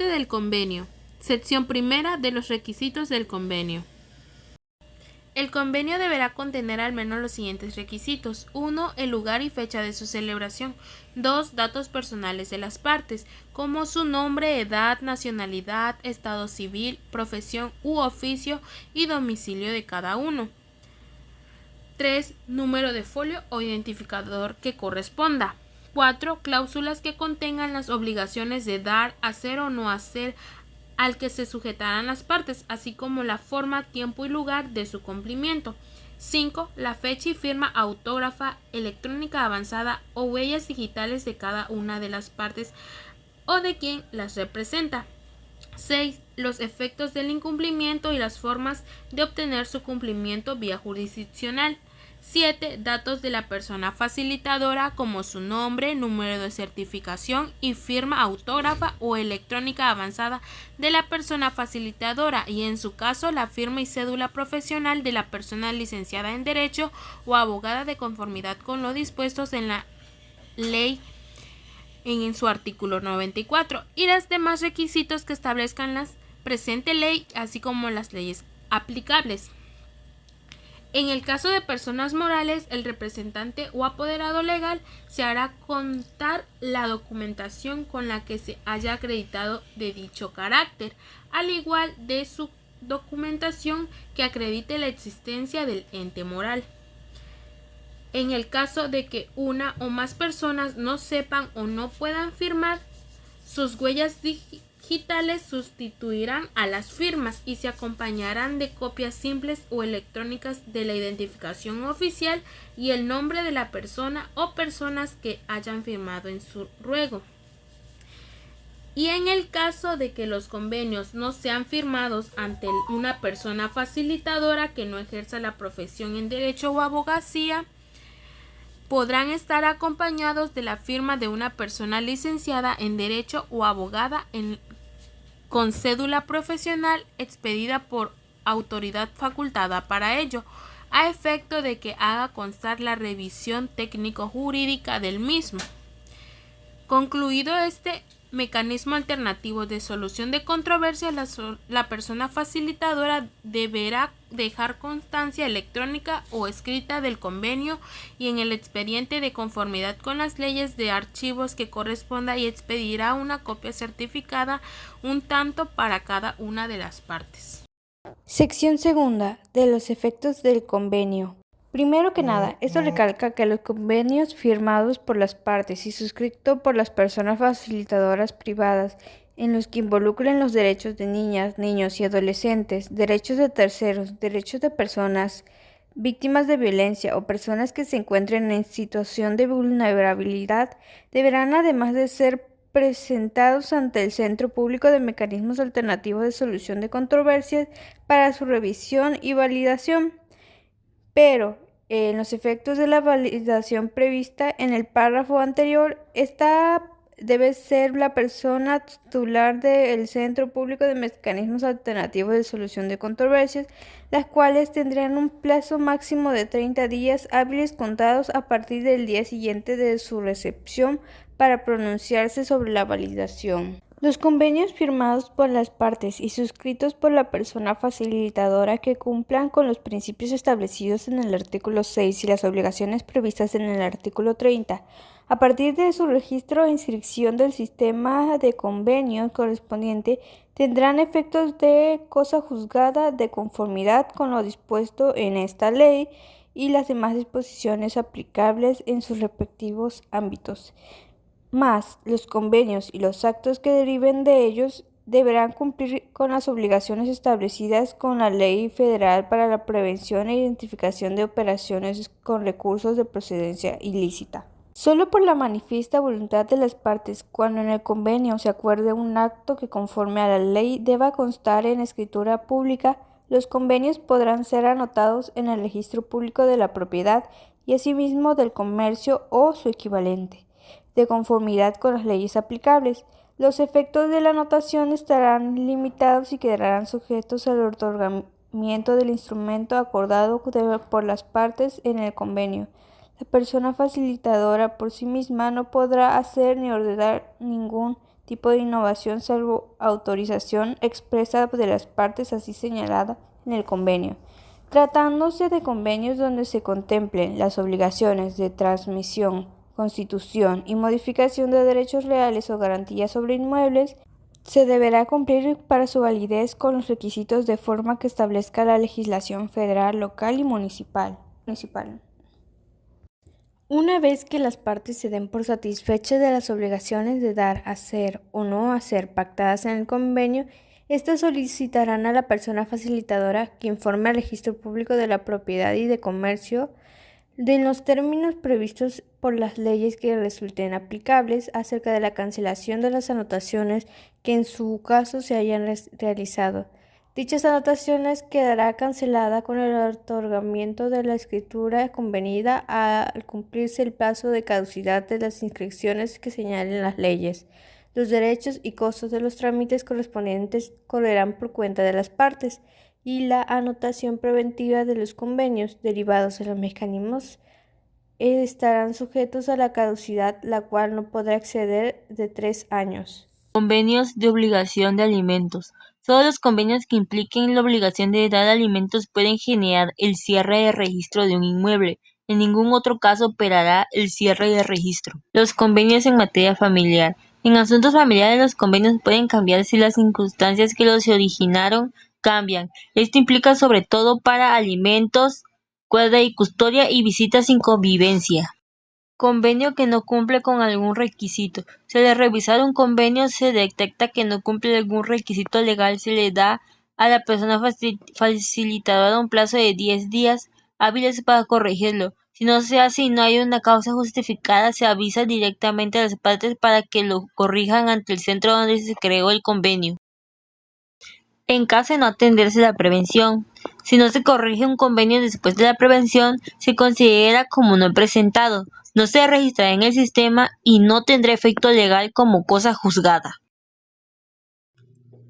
del convenio. Sección primera de los requisitos del convenio. El convenio deberá contener al menos los siguientes requisitos. 1. El lugar y fecha de su celebración. 2. Datos personales de las partes, como su nombre, edad, nacionalidad, estado civil, profesión u oficio y domicilio de cada uno. 3. Número de folio o identificador que corresponda. 4. Cláusulas que contengan las obligaciones de dar, hacer o no hacer al que se sujetarán las partes, así como la forma, tiempo y lugar de su cumplimiento. 5. La fecha y firma autógrafa, electrónica avanzada o huellas digitales de cada una de las partes o de quien las representa. 6. Los efectos del incumplimiento y las formas de obtener su cumplimiento vía jurisdiccional. 7. Datos de la persona facilitadora como su nombre, número de certificación y firma autógrafa o electrónica avanzada de la persona facilitadora y en su caso la firma y cédula profesional de la persona licenciada en Derecho o abogada de conformidad con lo dispuesto en la ley en su artículo 94 y los demás requisitos que establezcan la presente ley, así como las leyes aplicables. En el caso de personas morales, el representante o apoderado legal se hará constar la documentación con la que se haya acreditado de dicho carácter, al igual de su documentación que acredite la existencia del ente moral. En el caso de que una o más personas no sepan o no puedan firmar, sus huellas digitales sustituirán a las firmas y se acompañarán de copias simples o electrónicas de la identificación oficial y el nombre de la persona o personas que hayan firmado en su ruego. Y en el caso de que los convenios no sean firmados ante una persona facilitadora que no ejerza la profesión en derecho o abogacía, podrán estar acompañados de la firma de una persona licenciada en Derecho o abogada con cédula profesional expedida por autoridad facultada para ello, a efecto de que haga constar la revisión técnico-jurídica del mismo. Concluido este mecanismo alternativo de solución de controversias, la persona facilitadora deberá dejar constancia electrónica o escrita del convenio y en el expediente de conformidad con las leyes de archivos que corresponda y expedirá una copia certificada, un tanto para cada una de las partes. Sección segunda de los efectos del convenio. Primero que nada, esto recalca que los convenios firmados por las partes y suscritos por las personas facilitadoras privadas en los que involucren los derechos de niñas, niños y adolescentes, derechos de terceros, derechos de personas víctimas de violencia o personas que se encuentren en situación de vulnerabilidad, deberán, además de ser presentados ante el Centro Público de Mecanismos Alternativos de Solución de Controversias para su revisión y validación. Pero en los efectos de la validación prevista en el párrafo anterior, esta debe ser la persona titular del Centro Público de Mecanismos Alternativos de Solución de Controversias, las cuales tendrán un plazo máximo de 30 días hábiles contados a partir del día siguiente de su recepción para pronunciarse sobre la validación. Los convenios firmados por las partes y suscritos por la persona facilitadora que cumplan con los principios establecidos en el artículo 6 y las obligaciones previstas en el artículo 30, a partir de su registro e inscripción del sistema de convenios correspondiente, tendrán efectos de cosa juzgada de conformidad con lo dispuesto en esta ley y las demás disposiciones aplicables en sus respectivos ámbitos. Más, los convenios y los actos que deriven de ellos deberán cumplir con las obligaciones establecidas con la Ley Federal para la Prevención e Identificación de Operaciones con Recursos de Procedencia Ilícita. Solo por la manifiesta voluntad de las partes, cuando en el convenio se acuerde un acto que conforme a la ley deba constar en escritura pública, los convenios podrán ser anotados en el registro público de la propiedad y asimismo del comercio o su equivalente, de conformidad con las leyes aplicables. Los efectos de la anotación estarán limitados y quedarán sujetos al otorgamiento del instrumento acordado por las partes en el convenio. La persona facilitadora por sí misma no podrá hacer ni ordenar ningún tipo de innovación salvo autorización expresa de las partes así señalada en el convenio. Tratándose de convenios donde se contemplen las obligaciones de transmisión, constitución y modificación de derechos reales o garantías sobre inmuebles, se deberá cumplir para su validez con los requisitos de forma que establezca la legislación federal, local y municipal. Una vez que las partes se den por satisfechas de las obligaciones de dar, hacer o no hacer pactadas en el convenio, éstas solicitarán a la persona facilitadora que informe al registro público de la propiedad y de comercio de los términos previstos por las leyes que resulten aplicables acerca de la cancelación de las anotaciones que en su caso se hayan realizado. Dichas anotaciones quedará cancelada con el otorgamiento de la escritura convenida al cumplirse el plazo de caducidad de las inscripciones que señalen las leyes. Los derechos y costos de los trámites correspondientes correrán por cuenta de las partes y la anotación preventiva de los convenios derivados de los mecanismos estarán sujetos a la caducidad, la cual no podrá exceder de 3 años. Convenios de obligación de alimentos. Todos los convenios que impliquen la obligación de dar alimentos pueden generar el cierre de registro de un inmueble. En ningún otro caso operará el cierre de registro. Los convenios en materia familiar. En asuntos familiares los convenios pueden cambiar si las circunstancias que los originaron cambian. Esto implica sobre todo para alimentos, guarda y custodia y visitas sin convivencia. Convenio que no cumple con algún requisito. Si al revisar un convenio se detecta que no cumple algún requisito legal, se le da a la persona facilitadora un plazo de 10 días hábiles para corregirlo. Si no se hace y no hay una causa justificada, se avisa directamente a las partes para que lo corrijan ante el centro donde se creó el convenio. En caso de no atenderse la prevención, si no se corrige un convenio después de la prevención, se considera como no presentado, no se registrará en el sistema y no tendrá efecto legal como cosa juzgada.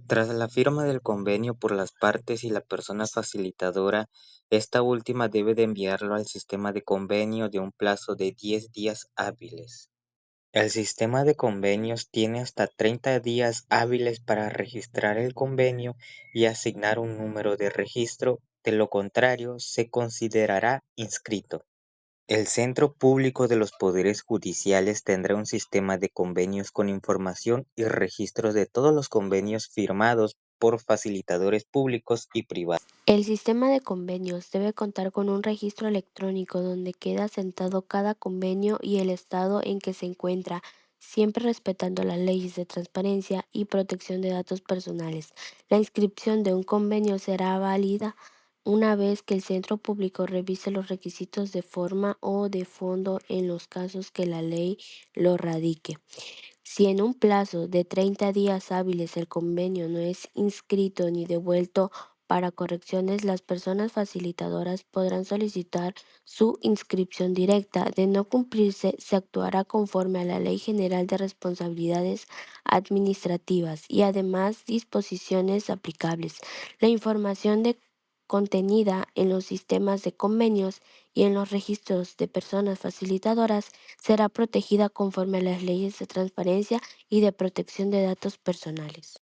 Tras la firma del convenio por las partes y la persona facilitadora, esta última debe de enviarlo al sistema de convenio de un plazo de 10 días hábiles. El sistema de convenios tiene hasta 30 días hábiles para registrar el convenio y asignar un número de registro, de lo contrario se considerará inscrito. El Centro Público de los Poderes Judiciales tendrá un sistema de convenios con información y registros de todos los convenios firmados por facilitadores públicos y privados. El sistema de convenios debe contar con un registro electrónico donde queda asentado cada convenio y el estado en que se encuentra, siempre respetando las leyes de transparencia y protección de datos personales. La inscripción de un convenio será válida una vez que el centro público revise los requisitos de forma o de fondo en los casos que la ley lo radique. Si en un plazo de 30 días hábiles el convenio no es inscrito ni devuelto para correcciones, las personas facilitadoras podrán solicitar su inscripción directa. De no cumplirse, se actuará conforme a la Ley General de Responsabilidades Administrativas y además disposiciones aplicables. La información contenida en los sistemas de convenios y en los registros de personas facilitadoras será protegida conforme a las leyes de transparencia y de protección de datos personales.